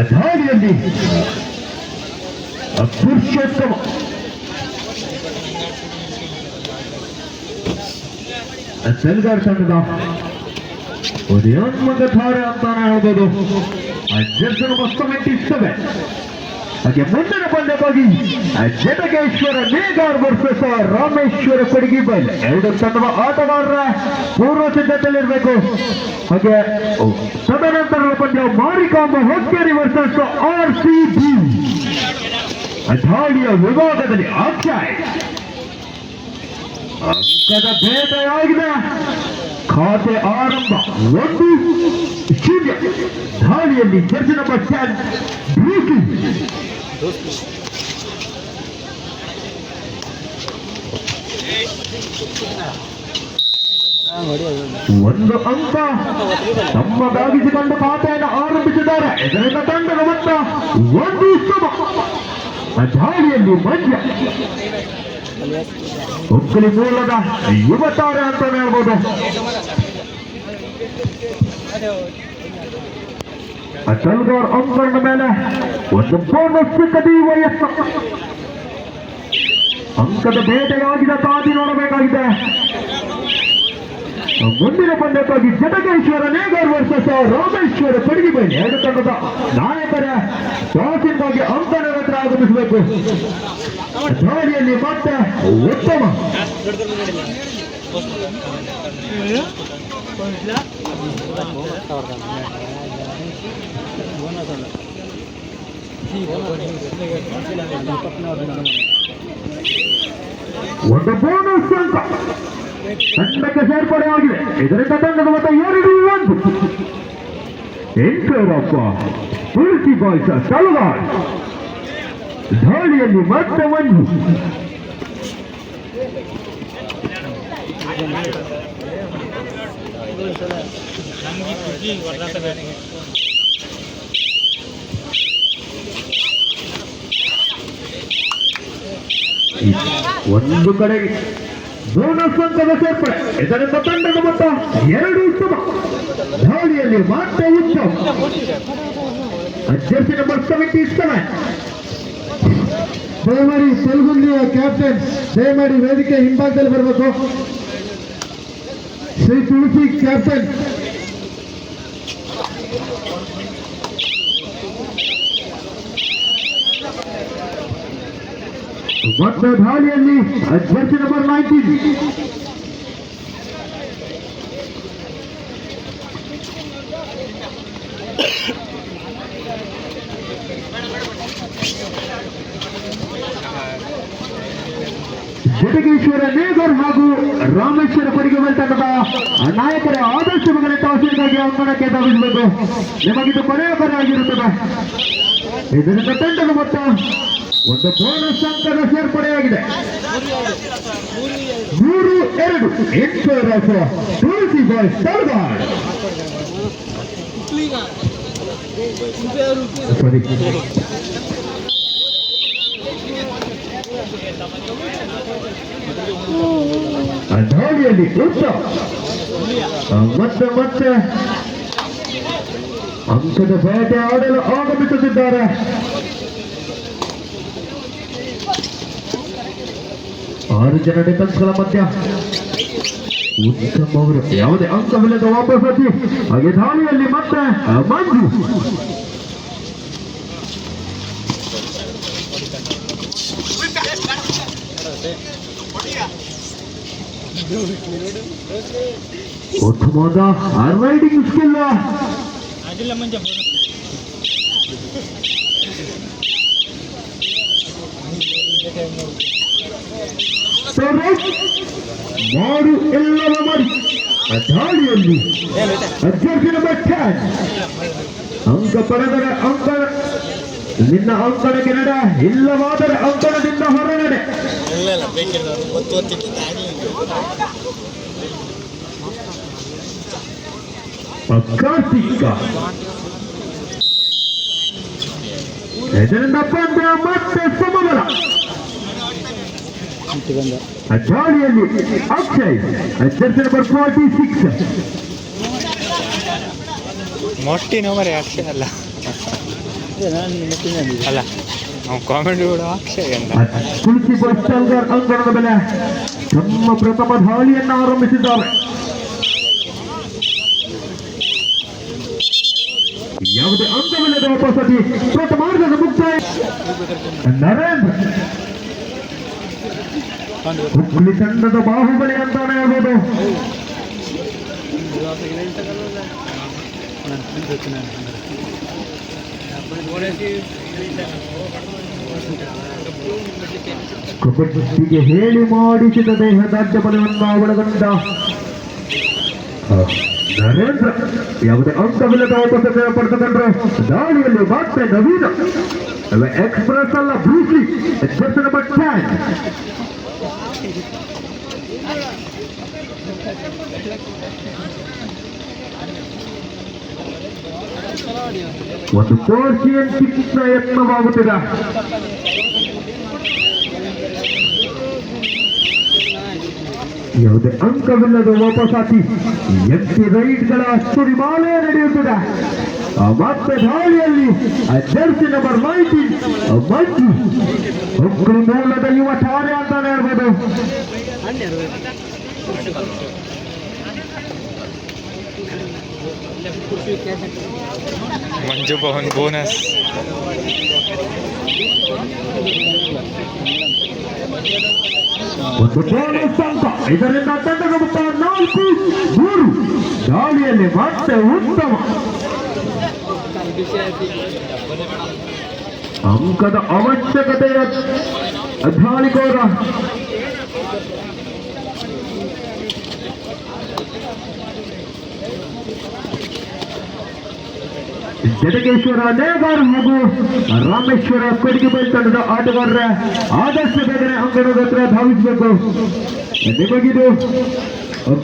ಅಧಾರಿಯಲ್ಲಿ ಪುರುಷೋತ್ತಮ ತೆಲುಗಾರ್ ತಂಡದ ಉದಯೋನ್ಮುಖ ಧಾರೆ ಅಂತಾನೆ ಹೇಳ್ಬೋದು. ಅಜ್ಜನ ಮಸ್ತಮೆಂಟ್ ಇಷ್ಟವೇ. ಹಾಗೆ ಮುಂದಿನ ಪಂದ್ಯಕ್ಕಾಗಿ ಜಟಕೇಶ್ವರ ನೇಗಾರ್ ವರ್ಸಸ್ ರಾಮೇಶ್ವರ ಕೊಡಗಿಬೈಲ್ ಎರಡು ತಂಡದ ಆಟಗಾರರ ಪೂರ್ವ ಸಿದ್ಧತೆಯಲ್ಲಿರಬೇಕು. ಹಾಗೆ ತದನಂತರದ ಪಂದ್ಯ ಮಾರಿಕಾಂಬ ಹೊಕ್ಕೇರಿ ವರ್ಸಸ್ RCB ಧಾಳಿಯ ವಿಭಾಗದಲ್ಲಿ ಆಖ್ಯಾಯ ಅಂಕದ ಭೇದೆಯಾಗಿದೆ. ಖಾತೆ ಆರಂಭ 1-0. ಧಾಳಿಯಲ್ಲಿ ಜರ್ಜಿ ನಂಬರ್ 10 ಬ್ರೂಸಿ ಒಂದು ಅಂಕ ತಮ್ಮದಾಗಿಸಿಕೊಂಡು ಖಾತೆಯನ್ನು ಆರಂಭಿಸಿದ್ದಾರೆ. ಇದರಿಂದ ತಂಡದ ಮೊತ್ತ 1 ಸಮ. ಧಾಳಿಯಲ್ಲಿ ಮಂಡ್ಯ ಹುಕ್ಕಲಿ ಮೂಲದ ಯುವತಾರೆ ಅಂತಾನೆ ಹೇಳ್ಬೋದು. ತೆಲುಗಾರ್ ಅಂಕದ ಮೇಲೆ ಒಂದು ಬೋನಸ್ ಸಿಕ್ಕದಿ ವಯಸ್ಸು. ಅಂಕದ ಬೇಟೆಯಾಗಿದೆ, ಕಾದಿ ನೋಡಬೇಕಾಗಿದೆ. ಮುಂದಿನ ಪಂದ್ಯಕ್ಕಾಗಿ ಜಟಕೇಶ್ವರ ನೇಗಾರ್ ವರ್ಸಸ್ ರಾಮೇಶ್ವರ ಕೊಡಗಿಬೈಲ್ ಎರಡು ತಂಡದ ನಾಯಕರ ಟಾಸಿಗಾಗಿ ಅಂಕದ ಹತ್ರ ಆಗಮಿಸಬೇಕು. ದಾಳಿಯಲ್ಲಿ ಮತ್ತೆ ಉತ್ತಮ ಒಂದು ಬೋನಸ್ ಅಂಕ ತಂಡಕ್ಕೆ ಸೇರ್ಪಡೆಯಾಗಿದೆ. ಇದರಿಂದ ತಂಡದ ಮೊತ್ತ 2-1. ಎಂಟರಪ್ಪ ತುಳಸಿ ಬಾಯ್ಸ ತಲುಗಾರ್ ಧಾಳಿಯಲ್ಲಿ ಮತ್ತೆ 1. ಒಂದು ಕಡೆ ಬೋನಸ್ ಅಂಕದ ಸೇರ್ಪಡೆ. ಇದರಿಂದ ತಂಡದ ಮೊತ್ತ 2 ಸಮ. ಧಾಳಿಯಲ್ಲಿ ಮತ್ತೆ ಉತ್ತಮ. ಜರ್ಸಿ ನಂಬರ್ 77 ದಯಮಾಡಿ ತೆಲುಗುಂದಿಯ ಕ್ಯಾಪ್ಟನ್ ದಯಮಾಡಿ ವೇದಿಕೆ ಹಿಂಭಾಗದಲ್ಲಿ ಬರಬೇಕು. ಶ್ರೀ ತುಳಸಿ ಕ್ಯಾಪ್ಟನ್ ಮತ್ತೆ ಧಾಳಿಯಲ್ಲಿ ಜರ್ಸಿ ನಂಬರ್ 19 ಜಟಕೇಶ್ವರ ನೇಗಾರ್ ಹಾಗೂ ರಾಮೇಶ್ವರ ಕೊಡಗಿಬೈಲ್ ತಂಡದ ನಾಯಕರ ಆದರ್ಶ ಮಗನ ಟಾಸಿಗಾಗಿ ಅಂಗಣಕ್ಕೆ ಧಾವಿಸಬೇಕು. ನಿಮಗಿದು ಕೊನೆಯ ಕರೆ ಆಗಿರುತ್ತದೆ. ಇದರಿಂದ ತಂಡದ ಮೊತ್ತ ಒಂದು ಬೋನಸ್ ಅಂಕದ ಸೇರ್ಪಡೆಯಾಗಿದೆ. 3-2. ಎಂಟರ ತುಳಸಿ ಬಾಯ್ಸ್ ತಲುಗಾರ್ ಧಾಳಿಯಲ್ಲಿ ಉತ್ತಮ. ಮತ್ತೆ ಅಂಕದ ಬೇಟೆ ಆಡಲು ಆಗಮಿಸುತ್ತಿದ್ದಾರೆ. ಆರು ಜನ ಡಿಫೆನ್ಸ್ಗಳ ಮಧ್ಯ ಉತ್ತಮ ಅವರು ಯಾವುದೇ ಅಂಕವಿಲ್ಲದ ವಾಪಸ್ ಹಚ್ಚಿ. ಹಾಗೆ ಧಾಳಿಯಲ್ಲಿ ಮತ್ತೆ ಮಂಜು ಉತ್ತಮವಾದ ರೈಡಿಂಗ್ ಸ್ಕಿಲ್. ಮಾಡು ಎಲ್ಲವ ಮಾಡಿ. ಧಾಳಿಯಲ್ಲಿ ಜರ್ಸಿ ನಂಬರ್ 10 ಅಂಕ ಪಡೆದರೆ ಅಂಕ ನಿನ್ನ ಅಂಕಣಕ್ಕೆ ನಡ, ಇಲ್ಲವಾದರೆ ಅಂಕಣದಿಂದ ಹೊರನಡೆ. ಕಾರ್ತಿಕ ಇದರಿಂದ ಪಂದ್ಯ ಮತ್ತೆ ಸಮಬಲ. ದಾಳಿಯಲ್ಲಿ ಅಕ್ಷಯ್ ಜರ್ಸಿ ನಂಬರ್ 46. ಮೊಟ್ಟಿನ ಮರೆ ಅಕ್ಷಯ್ ಅಲ್ಲ ಅಲ್ಲ ನಾವು ಕಾಮೆಂಟ್ ಕೂಡ ಅಕ್ಷಯ್ ಅಂತ. ತುಳಸಿ ಬಸ್ಟಲ್ಗರ್ ಅಂಗಣದ ಬೆಲೆ ತಮ್ಮ ಪ್ರಥಮ ದಾಳಿಯನ್ನು ಆರಂಭಿಸಿದ್ದಾರೆ. ಯಾವುದೇ ಅಂಗವಿಲ್ಲದ ವಸತಿ ಪ್ರಥಮಾರ್ಧದ ಮುಕ್ತಾಯ. ನರೇಂದ್ರ ಹುಬ್ಬಳ್ಳಿ ತಂಡದ ಬಾಹುಬಲಿ ಅಂತಾನೆ ಹೇಳ್ಬೋದು. ಕಬಡ್ಡಿಗೆ ಹೇಳಿ ಮಾಡಿಸಿದ ದೇಹದ ಬಲವನ್ನು ಒಳಗೊಂಡ ನರೇಂದ್ರ ಯಾವುದೇ ಅಂಕವಿಲ್ಲದ ಉಪಸ್ಥಿತಿ ಪಡೆದುಕೊಂಡ್ರೆ ದಾಳಿಯಲ್ಲಿ ಮತ್ತೆ ನವೀನ ಎಕ್ಸ್ಪ್ರೆಸ್ ಅಲ್ಲ ಬ್ರೂಸ್ಲಿ ಜರ್ಸಿ ನಂಬರ್ 10. ಒಂದು ಪೋರ್ಷಿಯನ್ ಕಿಕ್ನ ಯತ್ನವಾಗುತ್ತಿದೆ. ಯಾವುದೇ ಅಂಕವಿಲ್ಲದ ವಾಪಸಾತಿ ಎಂಟಿ ರೈಡ್ಗಳ ಸುರಿಮಾಲೆ ನಡೆಯುತ್ತಿದೆ. ಮತ್ತೆ ದಾಳಿಯಲ್ಲಿ ಜರ್ಸಿ ನಂಬರ್ 19 ಮಂಜು ಹುಬ್ಬಳ್ಳಿ ಮೂಲದ ಯುವ ತಾರೆ ಅಂತಾನೆ ಹೇಳ್ಬೋದು. ಮಂಜು ಭವನ್ ಬೋನಸ್ ಒಂದು ಬೋನಸ್ ಅಂಕ. ಇದರಿಂದ ತಂಡದ ಮೊತ್ತ 4-3. ದಾಳಿಯಲ್ಲಿ ಮತ್ತೆ ಉತ್ತಮ ಅಂಕದ ಅವಶ್ಯಕತೆಯ ದಾಳಿಗೋರ. ಜಟಗೇಶ್ವರ ನೇಗಾರ್ ಹಾಗೂ ರಾಮೇಶ್ವರ ಕೊಡಿಗೆಬೈಲ್ ತಂಡದ ಆಟಗಾರರ ಆದಷ್ಟು ಬೇಗನೆ ಅಂಗಣದ ಹತ್ರ ಧಾವಿಸಬೇಕು. ನಿಮಗಿದು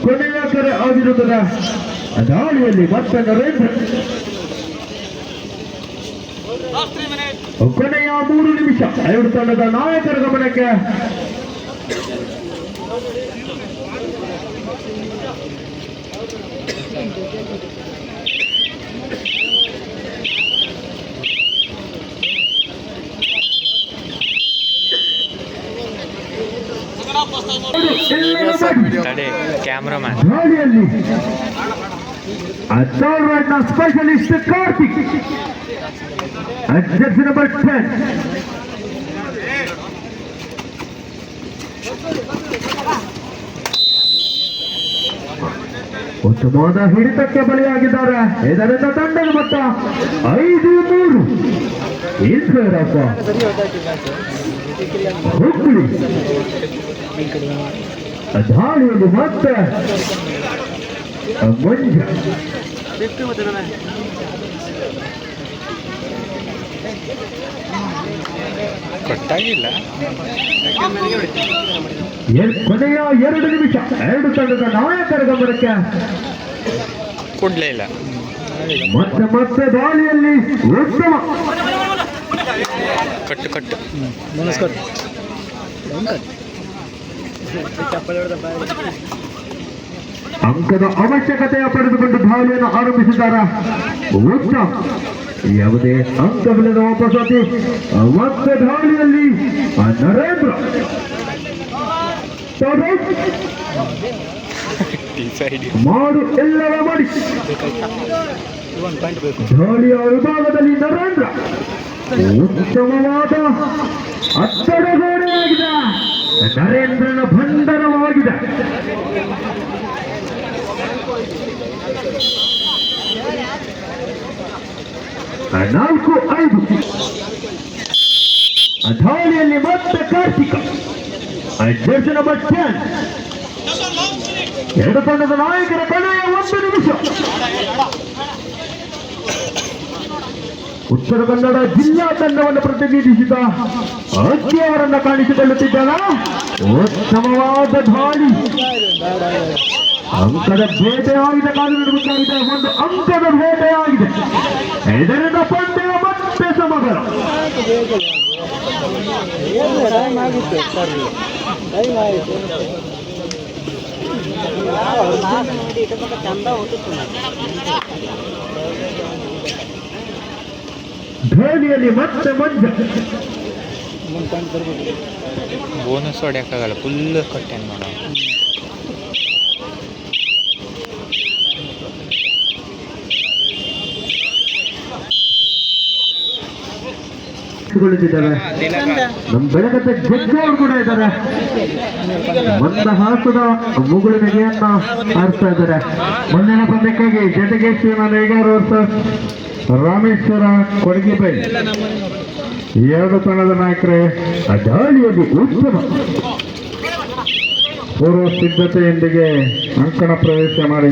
ಕೊನೆಯ ಕರೆ ಆಗಿರುತ್ತದೆ. ದಾಳಿಯಲ್ಲಿ ಮತ್ತೆ ನರೇಂದ್ರ ಕೊನೆಯ 3 ನಿಮಿಷ. 2 ತಂಡದ ನಾಯಕರ ಗಮನಕ್ಕೆ. ತಡೆ ಕ್ಯಾಮ್ರಾಮನ್ ದಾಳಿಯಲ್ಲಿ ಸ್ಪೆಷಲಿಸ್ಟ್ ಕಾರ್ತಿಕ್ ಜರ್ಸಿ ನಂಬರ್ 10. ಉತ್ತಮವಾದ ಹಿಡಿತಕ್ಕೆ ಬಲಿಯಾಗಿದ್ದಾರೆ. ಇದರಿಂದ ತಂಡದ ಮೊತ್ತ 5-3. ಈಶ್ವರಪ್ಪ ಹುಬ್ಬಳ್ಳಿ ದಾಳಿಯಲ್ಲಿ ಮತ್ತೆ ಮಂಜು ಕೊಟ್ಟಾಗಿಲ್ಲ. ಕೊನೆಯ 2 ನಿಮಿಷ. 2 ತಂಡದ ನಾಯಕರ ಗಮನಕ್ಕೆ. ಕೊಡ್ಲೇ ಇಲ್ಲ. ಮತ್ತೆ ದಾಳಿಯಲ್ಲಿ ಉತ್ತಮ ಕಟ್ಟು ಕಟ್ಟು ಅಂಕದ ಅವಶ್ಯಕತೆಯ ಪಡೆದುಕೊಂಡು ದಾಳಿಯನ್ನು ಆರಂಭಿಸಿದ್ದಾರೆ. ಉತ್ತಮ ಯಾವುದೇ ಅಂಕವಿಲ್ಲದ ವಾಪಸಾತಿ. ಮತ್ತೆ ದಾಳಿಯಲ್ಲಿ ನರೇಂದ್ರ ಮಾಡು ಎಲ್ಲವ ಮಾಡಿ. ದಾಳಿಯ ವಿಭಾಗದಲ್ಲಿ ನರೇಂದ್ರ ಉತ್ತಮವಾದ ಅತ್ತಡಗೋಡೆಯಾಗಿದೆ. ನರೇಂದ್ರನ ಬಂಧನವಾಗಿದೆ. ನಾಲ್ಕು 5. ದಾಳಿಯಲ್ಲಿ ಮತ್ತೆ ಕಾರ್ತಿಕ ಜರ್ಸಿ ನಂಬರ್ 10. 2 ತಂಡದ ನಾಯಕರ ಕೊನೆಯ 1 ನಿಮಿಷ. ಉತ್ತರ ಕನ್ನಡ ಜಿಲ್ಲಾ ತಂಡವನ್ನು ಪ್ರತಿನಿಧಿಸಿದ ಅಜ್ಜಿಯವರನ್ನ ಕಾಣಿಸಿಕೊಳ್ಳುತ್ತಿದ್ದಾರ. ಉತ್ತಮವಾದ ದಾಳಿ. ಅಂಕದ ಬೇಟೆಯಾಗಿದೆ. ಕಾಲಿಡುವುದಾಗಿದೆ. 1 ಅಂಕದ ಬೇಟೆಯಾಗಿದೆ. ಇದರಿಂದ ಪಂದ್ಯ ಮತ್ತೆ ಸಮಗ್ರ. ಧೋನಿಯಲ್ಲಿ ಮತ್ತೆ ಮಂಜ ಬೋನಸ್ ಹೊಡ್ಯೋಕ್ಕಾಗಲ್ಲ, ಫುಲ್ ಕಟ್ಟೆನ್ ನೋಡ. ನಮ್ಮ ಬೆಳಗತ್ತೆ ಜಗ್ಗವ್ರು ಕೂಡ ಇದ್ದಾರೆ. ಮಂದಹಾಸದ ಮುಗುಳಿನ ಆಡ್ತಾ ಇದ್ದಾರೆ. ಮುಂದಿನ ಪಂದ್ಯಕ್ಕಾಗಿ ಜೊತೆಗೆ ಶ್ರೀನಾರಾಯಣ ರಾಮೇಶ್ವರ ಕೊಡಗಿಬೈ ಎರಡು ತಂಡದ ನಾಯಕರೇ ದಾಳಿಯಲ್ಲಿ ಉತ್ತಮ ಪೂರ್ವ ಸಿದ್ಧತೆಯೊಂದಿಗೆ ಅಂಕಣ ಪ್ರವೇಶ ಮಾಡಿ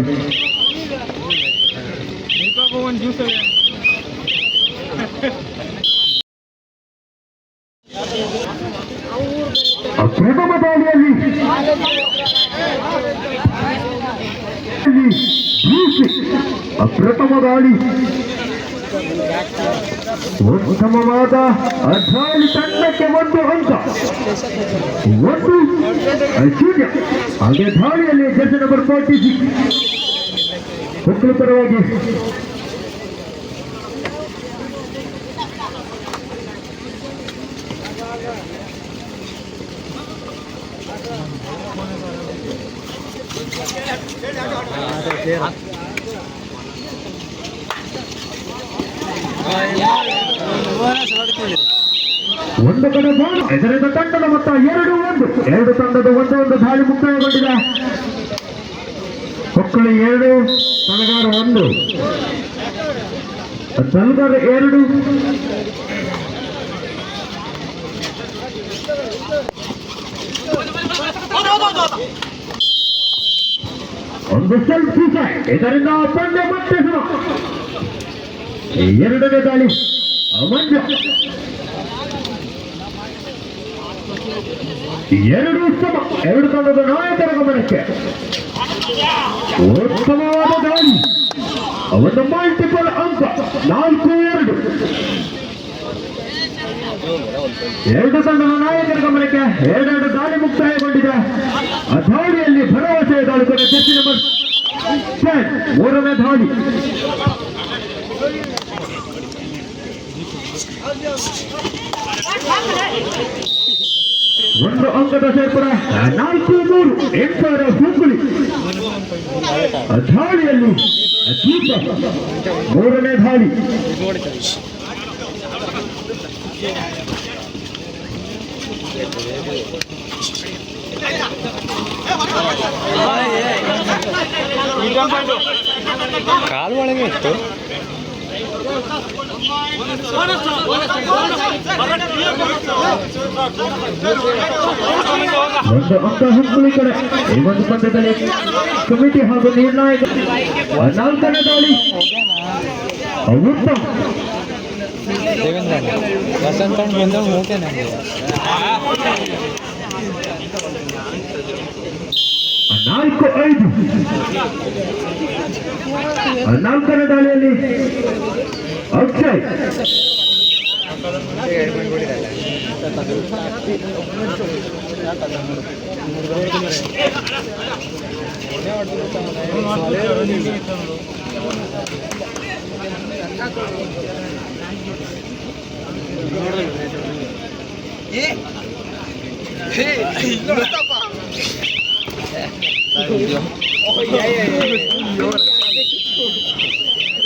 ಪ್ರಥಮ ದಾಳಿಯಲ್ಲಿ ಪ್ರಥಮ ದಾಳಿ ಉತ್ತಮವಾದ ದಾಳಿ ತಂಡಕ್ಕೆ ಒಂದು ಅಂಕ, ಒಂದು ಶೂನ್ಯ. ಹಾಗೆ ದಾಳಿಯಲ್ಲಿ ಜರ್ಸಿ ನಂಬರ್ 46 ಮಕ್ಕಳು ಪರವಾಗಿ ಒಂದು ಕಡೆ ಬಾಲ್ ಎದುರಿದ ತಂಡದ ಮೊತ್ತ 2-1. ಎರಡು ತಂಡದ ಒಂದೊಂದು ದಾಳಿ ಮುಕ್ತಾಯಗೊಂಡಿದೆ. ಮಕ್ಕಳು 2, ತಲಗಾರ 1, ತಲಗಾರ 2. ಒಂದು ಸೆಲ್ಫ್ ಸೂಸೈಡ್. ಇದರಿಂದ ಪಂದ್ಯ ಮತ್ತೆ ಸಮ. ಎರಡನೇ ದಾಳಿ ಮಂಜ. ಎರಡು ಸಮ. ಎರಡು ತಂಡದ ನಾಯಕರ ಗಮನಕ್ಕೆ ಉತ್ತಮವಾದ ದಾಳಿ, ಒಂದು ಮಲ್ಟಿಪಲ್ ಅಂಕ 4-2. ಎರಡು ತಂಡದ ನಾಯಕರ ಗಮನಕ್ಕೆ ಎರಡೆರಡು ದಾಳಿ ಮುಕ್ತಾಯಗೊಂಡಿದೆ. ಆ ದಾಳಿಯಲ್ಲಿ ಭರವಸೆಯ ದಾಳಿ ಕೂಡ ಜರ್ಸಿ ನಂಬರ್ 10 ಮೂರನೇ ದಾಳಿ. ಒಂದು ಅಂಕದ ಸೇರ್ಪಡ 4-3 ಎಂಟರ ಹೂಕುಳಿ. ದಾಳಿಯಲ್ಲಿ ದೀಪ ಮೂರನೇ ದಾಳಿ. ಕಾಲು ಒಳಗೆ ಇತ್ತು. ಒಂದು ಅಂಕ ಹುಕ್ಕುಳಿ ಕಡೆ ಈ ಒಂದು ಪಂದ್ಯದಲ್ಲಿ ಕಮಿಟಿ ಹಾಗೂ ನಿರ್ಣಾಯಕ. ನಾಲ್ಕನೇ ದಾಳಿ ಉತ್ತಮ. ದೇವೇಂದ್ರ ವಸಂತ ಬಂದ ಹೋಗ್ತೇ ನನಗೆ 4-5. ನಾಲ್ಕನೇ ದಾಳಿಯಲ್ಲಿ ಅಕ್ಷಯ್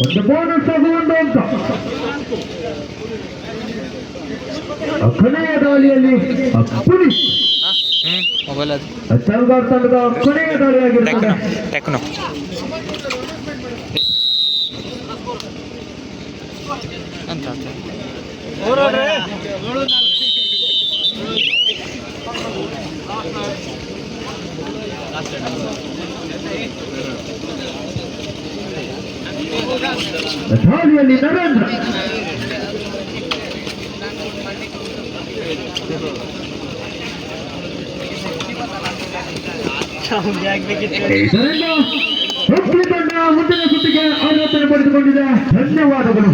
ಒಂದು ಬೋನಸ್ ಹಾಗೂ ಒಂದು ಅಂಕ. ಕೊನೆಯ ದಾಳಿಯಲ್ಲಿ ಪುಲಿಸ್ ಚಲ್ಗಾರ್ ತಂಡದ ಕೊನೆಯ ದಾಳಿಯಾಗಿರುತ್ತದೆ. ಟೆಕ್ನೋ ಅಂತ ದಾಳಿಯಲ್ಲಿ ನರೇಂದ್ರ ಇದರಿಂದ ಹುಬ್ಬಳ್ಳಿ ತಂಡ ಮುಂದಿನ ಸುತ್ತಿಗೆ ಅರ್ಹತೆ ಪಡೆದುಕೊಂಡಿದೆ. ಧನ್ಯವಾದಗಳು.